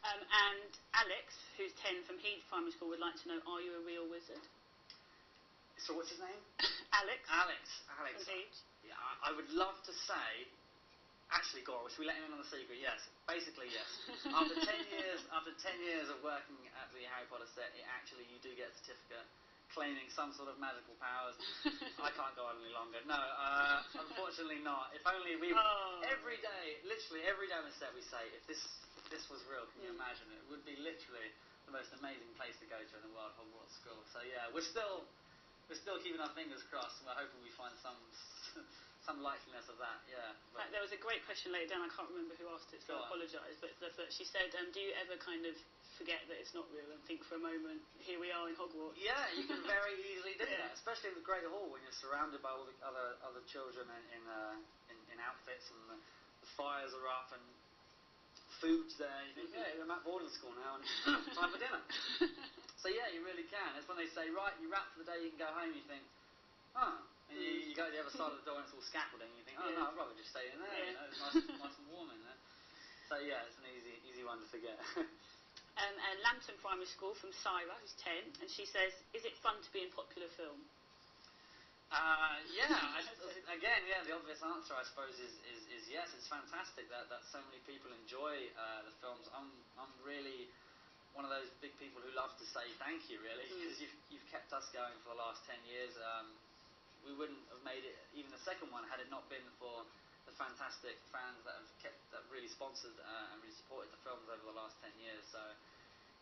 And Alex, who's 10 from Heath Primary School, would like to know, are you a real wizard? So what's his name? Alex. Alex. From Heath. Yeah, I would love to say. Actually, Gore, should we let him in on the secret? Yes. Basically, yes. After 10 years of working at the Harry Potter set, you do get a certificate claiming some sort of magical powers. I can't go on any longer. No, unfortunately not. If only we every day, literally every day on the set, we say, if this was real, can you imagine it? It would be literally the most amazing place to go to in the world, Hogwarts School. So yeah, we're still keeping our fingers crossed, and we're hoping we find some likeliness of that. Yeah. In fact, there was a great question later down. I can't remember who asked it, so I apologise. But she said, do you ever kind of forget that it's not real and think for a moment, here we are in Hogwarts? Yeah, you can very easily do that, especially in the Great Hall when you're surrounded by all the other children in outfits, and the fires are up and food's there. You think, yeah, I'm at boarding school now and it's time for dinner. So yeah, you really can. It's when they say, right, you wrap for the day, you can go home. You think, oh. And you go to the other side of the door and it's all scaffolding, and you think, oh no, I'd rather just stay in there, you know, it's nice and warm in there. So yeah, it's an easy one to forget. And Lambton Primary School from Syra, who's 10, and she says, is it fun to be in popular film? Again, the obvious answer, I suppose, is yes. It's fantastic that so many people enjoy the films. I'm really one of those big people who love to say thank you, really, because you've kept us going for the last 10 years. We wouldn't have made it, even the second one, had it not been for the fantastic fans that really sponsored and really supported the films over the last 10 years. So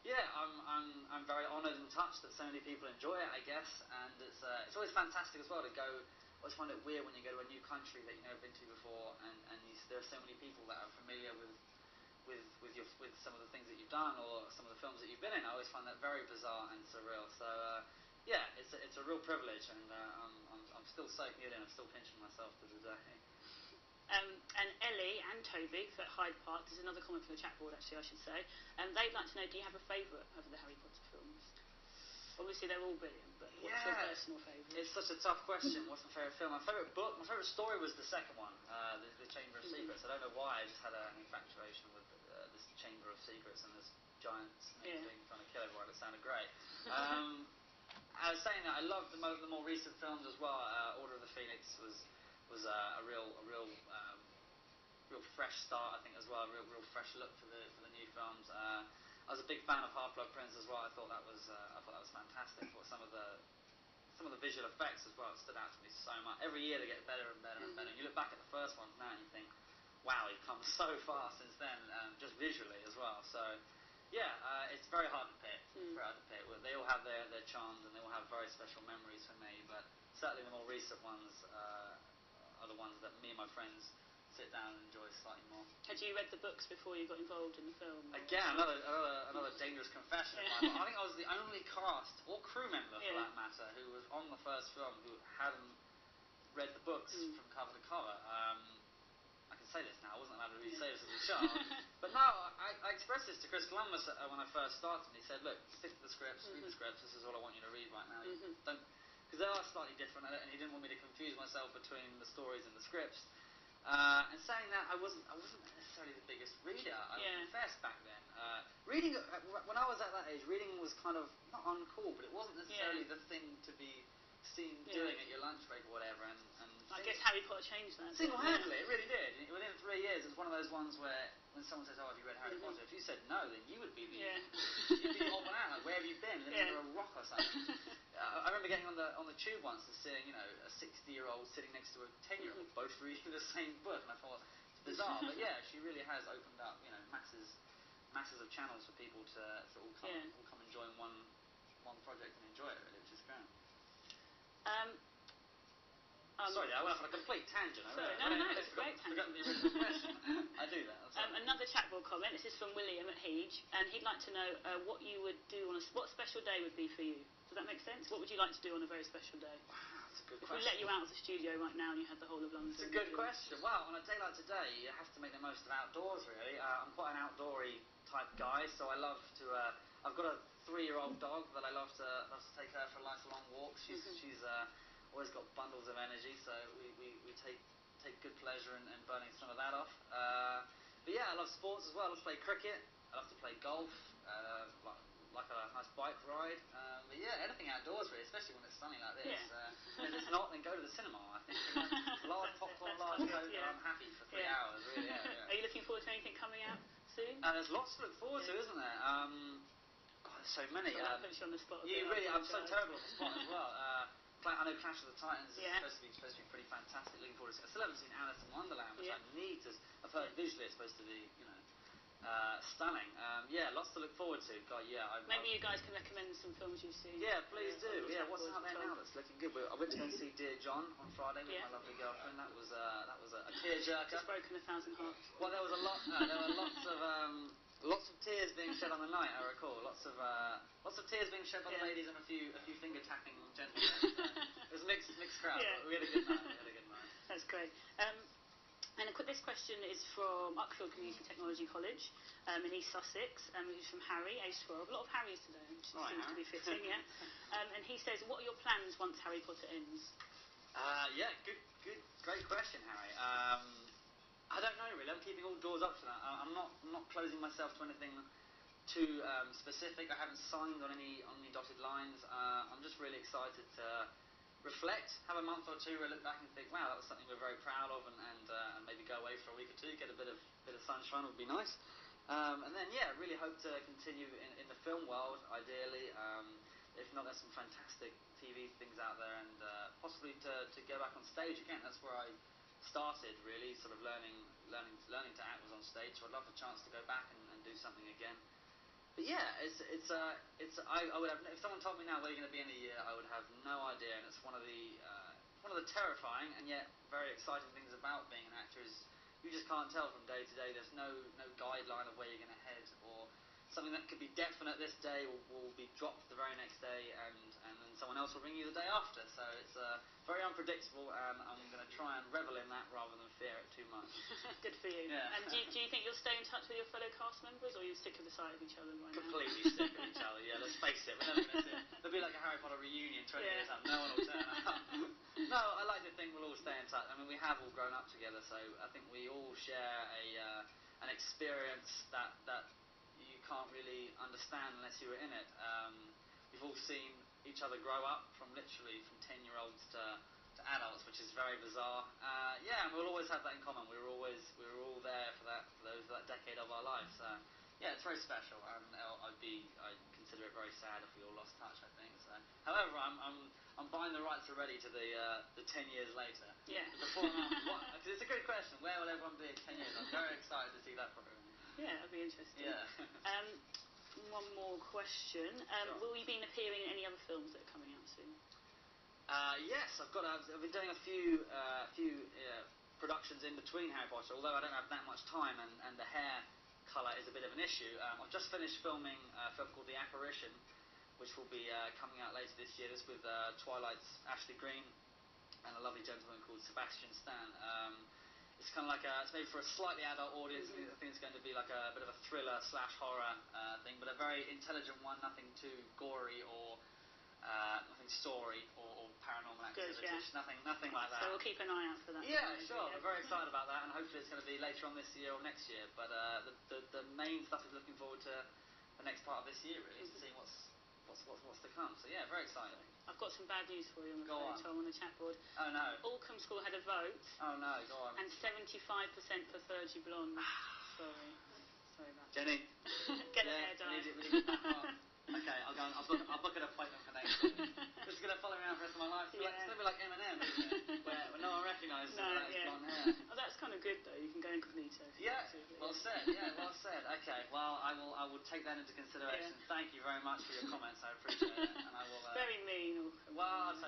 yeah, I'm very honoured and touched that so many people enjoy it, I guess, and it's always fantastic as well to go. I always find it weird when you go to a new country that you've never been to before, and there are so many people that are familiar with some of the things that you've done or some of the films that you've been in. I always find that very bizarre and surreal. So yeah, it's a real privilege, and I'm still soaking it in. I'm still pinching myself to the day. And Ellie and Toby at Hyde Park, there's another comment from the chat board actually, I should say, and they'd like to know, do you have a favourite of the Harry Potter films? Obviously they're all brilliant, but what's your personal favourite? It's such a tough question. What's my favourite film? My favourite book, my favourite story was the second one, the Chamber of Secrets. I don't know why, I just had an infatuation with this Chamber of Secrets and this giant snake thing trying to kill everyone. It sounded great. I was saying that I love the more recent films as well. Order of the Phoenix was a real fresh start, I think, as well. A real fresh look for the new films. I was a big fan of Half-Blood Prince as well. I thought that was fantastic. For some of the visual effects as well stood out to me so much. Every year they get better and better and better. And you look back at the first ones now and you think, wow, you've come so far since then, just visually as well. So yeah, it's very hard to pick. They all have their charms and they all have very special memories for me. But certainly the more recent ones are the ones that me and my friends sit down and enjoy slightly more. Had you read the books before you got involved in the film? Again, another dangerous confession of mine. I think I was the only cast or crew member, for that matter, who was on the first film who hadn't read the books from cover to cover. I can say this now. I wasn't allowed to really say this as a child, but no, I expressed this to Chris Columbus when I first started. And he said, "Look, stick to the scripts, read the scripts. This is all I want you to read right now. Don't." Because they are slightly different, and he didn't want me to confuse myself between the stories and the scripts. And saying that, I wasn't necessarily the biggest reader. I confess back then. Reading, when I was at that age, reading was kind of not uncool, but it wasn't necessarily the thing to be seen doing at your lunch break or whatever. And I guess Harry Potter changed that. Single-handedly, it really did. Within 3 years, it was one of those ones where when someone says, "Oh, have you read Harry Potter?" If you said no, then you would be you'd be the odd one out. Like, where have you been? Under a rock or something. I remember getting on the tube once and seeing, a 60-year-old sitting next to a 10-year-old, both reading the same book, and I thought it's bizarre. But yeah, she really has opened up, masses of channels for people to all come and join one project and enjoy it, really, which is great. Sorry, I went off on a complete tangent. No, it's a great tangent. Forgotten the original question. I do that. Another chat board comment. This is from William at Hege, and he'd like to know what you would do what special day would be for you. Does that make sense? What would you like to do on a very special day? Wow, that's a good question. If we let you out of the studio right now and you had the whole of London. It's a good question. Well, on a day like today, you have to make the most of outdoors, really. I'm quite an outdoory type guy, so I love to. I've got a 3-year-old dog that I love to take her for nice long walks. She's always got bundles of energy, so we take good pleasure in burning some of that off. But yeah, I love sports as well. I love to play cricket. I love to play golf, like a nice bike ride. But yeah, anything outdoors really, especially when it's sunny like this. Yeah. If it's not, then go to the cinema. I think large popcorn, large Coke, and I'm happy for 3 hours. Really, yeah. Are you looking forward to anything coming out soon? There's lots to look forward to, isn't there? God, there's so many. I'll put you on the spot. I'm so terrible on the spot as well. I know Clash of the Titans is supposed to be pretty fantastic. Looking forward to it. I still haven't seen Alice in Wonderland, which I need to. I've heard visually it's supposed to be, stunning. Lots to look forward to. God, Maybe you guys can recommend some films you've seen. Yeah, please do. Yeah, what's out there now that's looking good? I went to go and see Dear John on Friday with my lovely girlfriend. That was a tearjerker. Just broken 1,000 hearts. Well, there was a lot. There were lots of tears being shed on the night. I recall lots of tears being shed by the ladies and a few finger tapping gentlemen. It was a mixed crowd. But we had a good night. That's great. And this question is from Uckfield Community Technology College in East Sussex. He's from Harry, age 12. A lot of Harrys today, which seems to be fitting, and he says, what are your plans once Harry Potter ends? Great question, Harry. I don't know really. I'm keeping all doors up to that. I'm not closing myself to anything too specific. I haven't signed on any dotted lines. I'm just really excited to reflect, have a month or two where I look back and think, wow, that was something we're very proud of, and maybe go away for a week or two, get a bit of sunshine would be nice. And then really hope to continue in the film world, ideally. If not, there's some fantastic TV things out there, and possibly to go back on stage again. That's where I started, really, sort of learning to act was on stage. So I'd love a chance to go back and do something again. But I would have, if someone told me now where you're going to be in a year, I would have no idea. And it's one of the terrifying and yet very exciting things about being an actor is you just can't tell from day to day. There's no guideline of where you're going to head, or something that could be definite this day will be dropped the very next day, and then someone else will ring you the day after. So it's very unpredictable, and I'm going to try and revel in that rather than fear it too much. Good for you. Yeah. And do you think you'll stay in touch with your fellow cast members, or you sick of the sight of each other right Completely sick of each other, yeah, let's face it. We're never going to see it. There'll be like a Harry Potter reunion 20 years out, no one will turn up. No, I like to think we'll all stay in touch. I mean, we have all grown up together, so I think we all share an experience that you can't really understand unless you were in it. We've all seen each other grow up from 10-year-olds to adults, which is very bizarre. And we'll always have that in common. We were all there for that decade of our life. So it's very special, and I'd consider it very sad if we all lost touch, I think. So, however, I'm buying the rights already to the 10 years later. Yeah. Before and after. Because it's a good question. Where will everyone be in 10 years? I'm very excited to see that program. Yeah, that'd be interesting. Yeah. One more question. Sure. Will you be appearing in any other films that are coming out soon? Yes, I've been doing a few productions in between Harry Potter, although I don't have that much time, and the hair colour is a bit of an issue. I've just finished filming a film called The Apparition, which will be coming out later this year. This with Twilight's Ashley Greene and a lovely gentleman called Sebastian Stan. It's kind of like it's made for a slightly adult audience. I think it's going to be like a bit of a thriller / horror thing, but a very intelligent one. Nothing too gory or nothing story or paranormal activity. Nothing like that. So we'll keep an eye out for that. Yeah, sure. We're very excited about that, and hopefully it's going to be later on this year or next year. But the main stuff is looking forward to the next part of this year, really, to see what's to come. So yeah, very exciting. I've got some bad news for you, Go on. Tom, on the chat board. Oh no. Allcombe School had a vote. Oh no, go on. And 75% preferred you blonde. Sorry about that. Jenny. Get the hair done. We need to get that on. Okay, I'll book an appointment for next week. This is going to follow me around for the rest of my life. It's going to be like Eminem, isn't it? Where no one recognises that it's blonde hair. Oh, that's kind of good though. You can go incognito. Yeah, well said. Yeah, well said. Okay, well I will take that into consideration. Thank you very much for your comments. I appreciate it, and I will. Very mean. Well, I'll